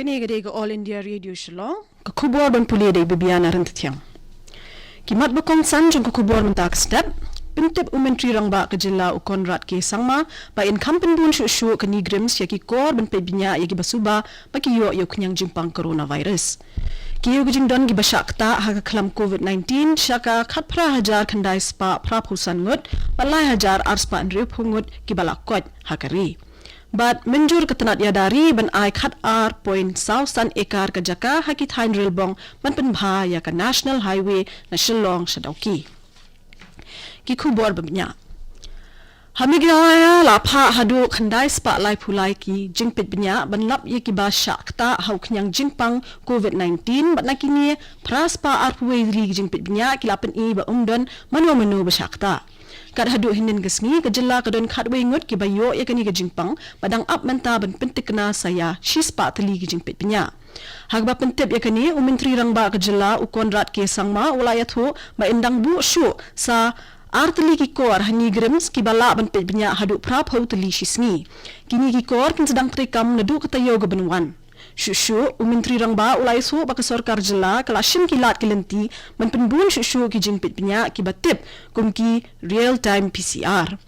Kani gade ga All India Radio Shillong ka khubor ban puli dei bibiana ran tiang kimat bakong san jong ka khubor man tak step pintep umentri rangba ka jilla u Konrad ke sangma ba in kampen bun shu kani grims yaki kor ban pebinya yaki basuba baki yo kunyang jimpang coronavirus kiyo gijing don gi basakta ha ka klam COVID-19 shaka khatpra hajar khandai spa prapusan ngut palai hajar arspa andri phungut ki balakot hakari But menjur ketenat yadari ban ai khat R.South ekar ka jaka hakit hain rilbong ban penbha ya ka National Highway na Shillong Shadauki. Ki khubor babnya. Hamigaya lapha hadu khandai spa lai phulai ki jingpit bnya ban lap ye ki ba shakta hau knyang jingpang COVID-19 ban nakini praspa arpwe ri jingpit bnya ki lapen I ba umdon manu ba shakta. Kad hadu hinin gesngi ke jela ke don khat wengut ki bayo ya kani ke jingpang padang up menta ban pentikna saya shispa teli ke jingpit penya hagba pentep ya kani umentri rangba ke jela u Konrad ke sangma ulayat hu ba indang bu shu sa arteli ki kor hani grims ki bala ban pet penya hadu prap ho teli shisngi kini ki kor kin sedang trikam nadu ketayo ke benwan Shushu umentri rangba ulai su baka sorkar jela kala shim kilat kilenti man penbun shushu ki jingpit penya ki batip kumki real time PCR.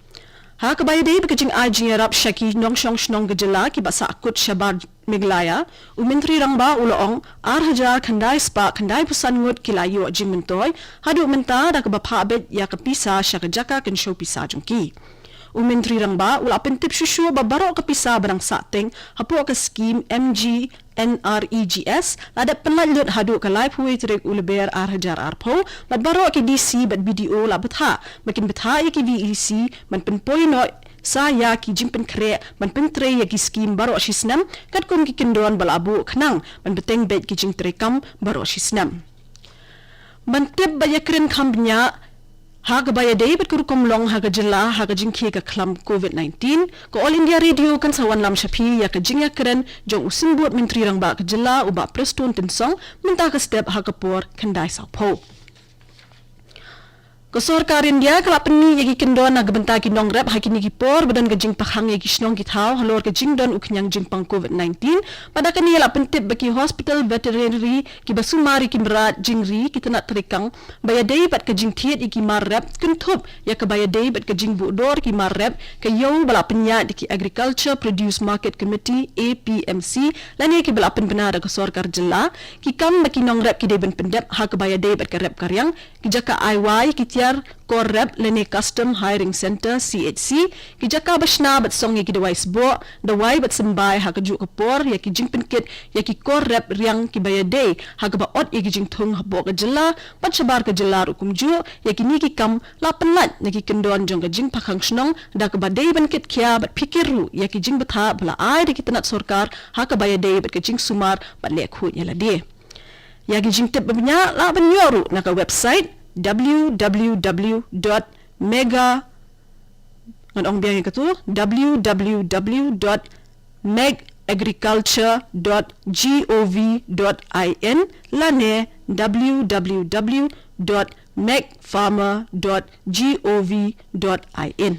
Ha kabaya dei baka jing ajing arab shaki nong shong shnong gejela ki basa akut shabar miglaya umentri rangba uloong hajar khandai spa khandai pusan ngut kilayo jing mentoy hadu menta da ka bapha bet ya ka pisa shaka jaka kan show pisa jungki. Umentri rangba ula pentip shushu babaro ka pisa barang sateng hapo ka scheme MGNREGS lada penladut hadu ka live huwe trek uleber hajar arpo badbaro ki DC bad video la betha makin betha ki VEC man penpoi no saya ki jimpen kre man pentre ya ki scheme baro shisnam kat kum ki kindon balabu khnang man beteng bet ki jing trekam baro shisnam man tip bayakren khambnya Haga baya day bet kurukom long haga jela haga jingki ka klam COVID-19 ko All India Radio kan sawan lam shapi ya ka jingya keren jong usin buat menteri rangba ka jela uba preston tinsong minta ka step haga por kandai saupo. Ko sorkar India kala penni yagi kendon naga benta ki nong rep hakini ki por badan ka jing pakhang yagi snong ki thau halor ka jing don uknyang jing pang COVID-19 pada kani la pentip baki hospital veterinary ki basumari ki merat jingri ki tenat terikang baya day bat ka jing thiet iki mar rep kuntup ya ka baya day bat ka jing budor ki mar rep ka yong bala penya di ki agriculture produce market committee APMC lani ki bala pen benar ka sorkar jela ki kam baki nong rep ki de ben pendep ha ka baya day bat ka rep karyang ki jaka IY ki Kor rep lene custom hiring center CHC ki jaka basna bat song ki device bo dawai bat sembai ha kaju kapor ya ki jingpen kit ya ki kor rep riang ki bayade ha ka ba ot ya ki jing thung ha bo ka jela pat sabar ka jela rukum ju ya ki ni ki kam la penlat ya ki kendon jong ka jing pakhang snong da ka ba dei ban kit kya bat pikiru ya ki jing batha bala ai de ki tanat sorkar ha ka bayade bat ka jing sumar bat le khu ya la de ya ki jing tip banya la ban yoru na ka website www.mega nganong biang katu www.megagriculture.gov.in lane www.megfarmer.gov.in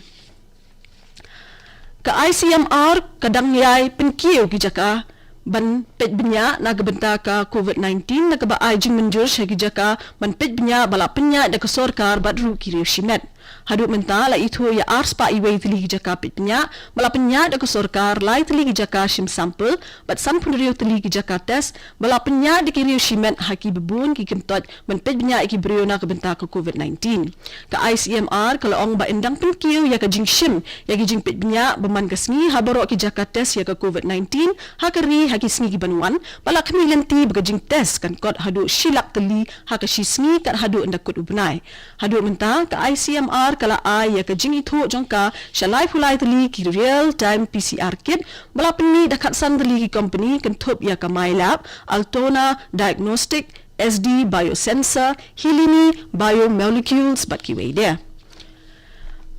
ka ICMR kadang yai penkiyo ki jaka ban pet benya naga benta ka COVID-19 naga ba ai jing menjur shagi jaka ban pet benya bala penya da ka sorkar badru kiri shimet hadu menta la itu ya arspa iwei tili jaka pet benya bala penya da ka sorkar lai tili jaka shim sample bat sampun rio tili jaka test bala penya da kiri shimet haki bebun ki kentot ban pet benya iki brio naga benta ka COVID-19 ka ICMR kala ong ba endang penkiu ya ka jing shim ya ki jing pet benya baman kasni habaro ki jaka test ya ka COVID-19 hakari haki sngi banwan bala kami lenti bagajing test kan kot hadu shilak teli haka shisni kan hadu ndakut ubnai hadu menta ka ICMR kala ai ya ka jing itu jongka shalai fulai teli ki real time PCR kit bala penni dakat san teli ki company kan top ya ka MyLab Altona Diagnostic SD Biosensor Hilini Biomolecules bat ki wei dia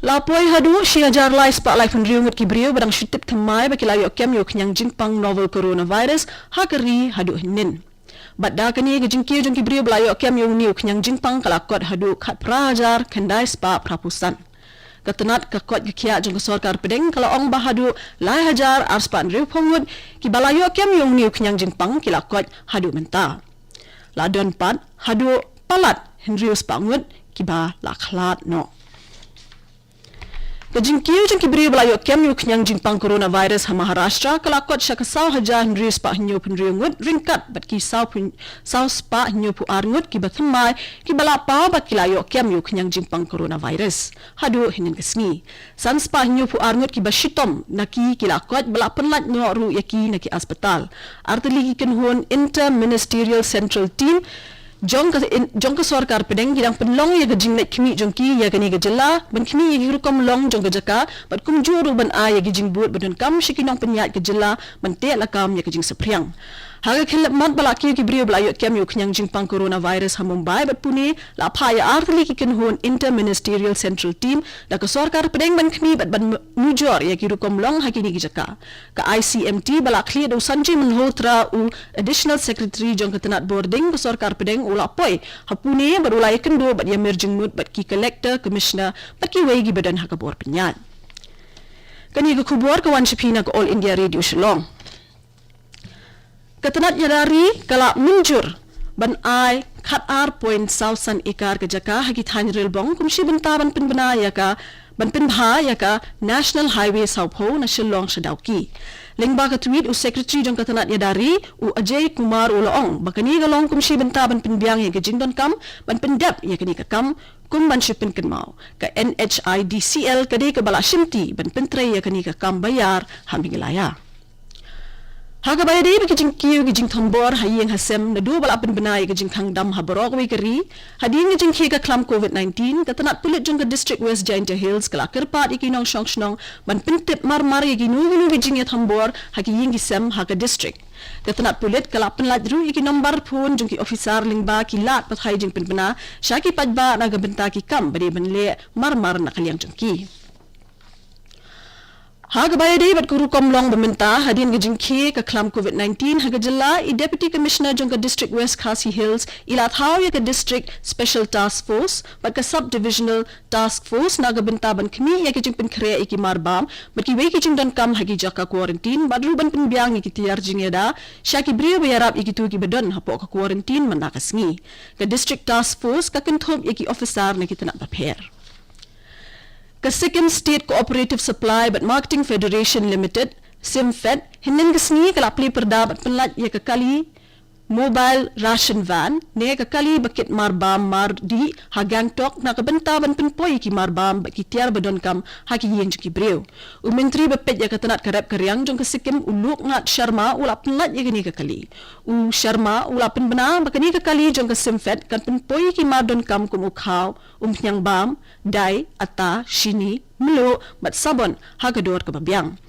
Lapoi hadu shiajar lai spa lai pendriungut ki brio barang syutip temai baki layo kem yo kenyang jingpang novel coronavirus hakari hadu hinin. Badda kani ke jingki jingki brio belayo kem yo ni kenyang jingpang kalakot hadu khat prajar kendai spa prapusan. ketenat ke kot kia jong ke sorkar pedeng kalau ong bahadu lai hajar arspan riu pongut ki balayo kem yong niu kenyang jingpang kila kot hadu menta ladon pat hadu palat henrius pangut ki ba laklat no Kejingkiu jeng kibri belayo kem yu kenyang jingpang coronavirus ha Maharashtra kelakot syakasau haja henry spa hinyo penriungut ringkat bat ki sau spa hinyo pu arngut ki bathmai ki balapa bat kilayo kem yu kenyang jingpang coronavirus hadu hinin kesngi san spa hinyo pu arngut ki bashitom naki kilakot balapenlat no ru yaki naki hospital arteli ki kenhun interministerial central team jong ke sorkar pedeng gidang penlong ya gejing nek kimi jong ki ya gani gejela ban kimi ya girukom long jong gejaka bat kum juru ban a ya gejing but ban kam shikinong penyat gejela ban te lakam ya gejing sepriang haga khilap mat balaki ki brio blayot kem yu knyang jingpang coronavirus ha Mumbai bat pune la phaya artli ki kenhun interministerial central team da ke sorkar pedeng ban kimi bat ban mujor ya girukom long hakini gejaka ka ICMT balakli do Sanjay Malhotra u additional secretary jong ketenat boarding ke sorkar pedeng ula poi hapune barulai kendo bat ya merjengmut bat ki collector commissioner bat ki wegi badan hakabor penyat kani ke kubur ke wan shipina ke All India Radio Shillong ketenat nyadari kala munjur ban ai khat ar point sausan ekar ke jaka hagi thanril bong kumshi benta ban pinbana ya ka ban pinbha ya ka national highway saupho na Shillong shadauki lingba ka tweet u secretary jong ketenat nyadari u Ajay Kumar Uloong bakani galong kumshi benta ban pinbiang ya ke jingdon kam ban pendap ya kini ka kam kum ban shipin kenmau ka NHIDCL kade ke bala shimti ban pentre ya kini ka kam bayar hamingilaya Haga bayade bikijing kiu gijing thambor hayeng hasem na du bala penbenai gijing thangdam haborok wi keri hading gijing khega klam COVID-19 katanat pulit jong ka district West Giant Hills kala kerpat ikinong shongshnong ban pintip marmar ginu gijing ya thambor hagi ying gisem haga district katanat pulit kala penlat ru iki nombar phone jong ki officer lingba ki lat pat hai jing penbena syaki padba na gabenta ki kam bade benle marmar na kaliang jong ki Haga bayade bat guru komlong meminta hadian gejing ke klam COVID-19 haga jela i deputy commissioner jong ka district West Khasi Hills ila thau ya ka district special task force bat ka sub divisional task force naga benta ban khmi ya gejing pin khre iki marbam bat ki we gejing dan kam hagi jaka quarantine badru ban pin biang iki tiar jingeda syaki brio bayarap iki tu ki bedon hapo ka quarantine manakasngi ka district task force ka kenthop iki officer na kitna paper ka Sikkim State Cooperative Supply but Marketing Federation Limited SIMFED hinin gesni kala pli perda bat penlat ya ka kali mobile ration van ne ka kali bakit marbam mar di hagangtok na kabenta ban pinpoi ki marbam ki tiar badon kam haki yeng ki breu u menteri bepet ya katanat karap karyang jong ka Sikkim uluk ngat Sharma ula penlat ya gini ka kali u Sharma ula penbena bakani ka kali jong ka SIMFED kan pinpoi ki mardon kam kum ukhaw nyang bam dai ata shini melo bat sabon hagador ka babyang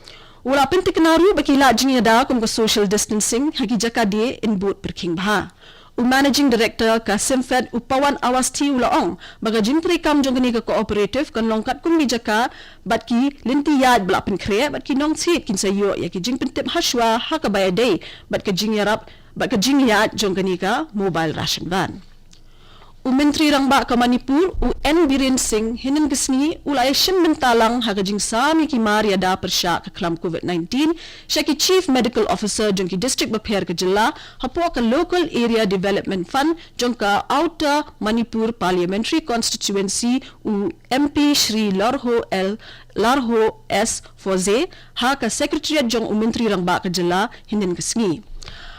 Wala pintik naru bakila jingya da kum ka social distancing hagi jaka de in boot perking bha. Managing Director ka SIMFED Upawan Awasti Ulaong baga jintri kam jongani ka cooperative kan longkat kum gi jaka bat ki linti yad bla pin kre bat ki nong sit kin sayo ya ki jingpin tip hashwa haka bayade bat ka jingyarap bat ka jingyad jongani ka mobile ration van. Menteri Rangba ka Manipur N Biren Singh hinin gesni ulay shim bentalang haga jing sami ki Maria da persya ka klam COVID-19 syaki Chief Medical Officer jong ki District Bapher ka jilla hapo ka Local Area Development Fund jong ka Outer Manipur Parliamentary Constituency MP Shri Larho S Foze ha ka Secretariat jong Menteri Rangba ka jilla hinin gesni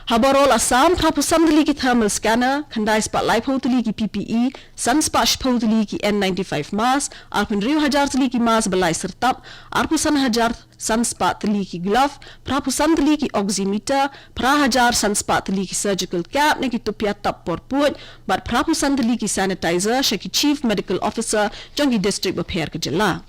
Habarol Assam Prapusan dali ki thermal scanner, Khandai spotlight potali ki PPE, Sunsplash potali ki N95 mask, Arpun Riu Hajar tali ki mask balai sertap, Arpusan Hajar Sunspot tali ki glove, Prapusan tali ki oximeter, Prahajar Sunspot tali ki surgical cap ne ki tupia tap porput, but Prapusan tali ki sanitizer, Shaki Chief Medical Officer, Jongi District Bapher ke jilla.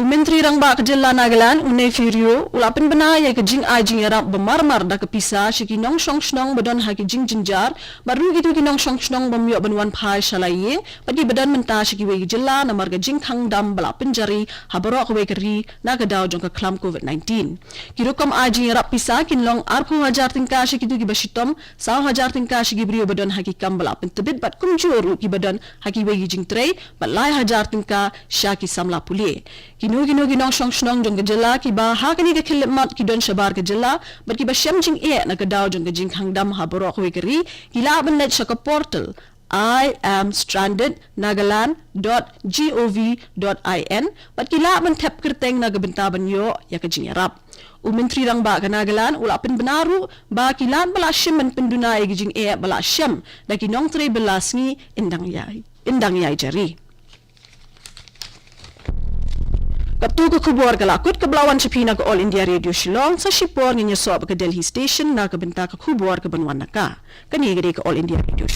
Menteri Rangba Kejela Nagaland Unai Furio ulapin bena ya ke jing ai jing yarap bemar-mar da kepisa shiki nong shong shnong badan ha ke jing jinjar baru gitu ki nong shong shnong bamyo banwan phai shalai pagi badan menta shiki we jela na marga jing khang dam bala penjari habaro ko we keri na ga daw jong ka klam covid-19 kirokom ai jing yarap pisa kin long 8000 tingka shiki tu ki bashitom 1000 tingka shiki brio badan ha ki kam bala pentebit bat kumjuru ki badan ha ki we jing trei balai 1000 tingka shaki samla pulie Gino ginong shong shnong jong gejela ki ba ha kani ke khilmat ki don shabar gejela bar ki ba shem jing e na gadaw jong jing khangdam ha borok we keri kila ban net shaka portal iamstrandednagaland.gov.in bat kila ban tap kerteng na gabenta ban yo ya ka jing yarap Menteri Rangba ka Nagaland ulapin benaru ba kilan bala shem ban penduna e jing e bala shem da ki nong tre belasngi indang yai jari Kaptu ke kubur galakut ke Belawan Cipina ke All India Radio Shillong sa Shipor nginya sob ke Delhi Station na ke benta ke kubur ke Banwan Naka. Kani gede ke All India Radio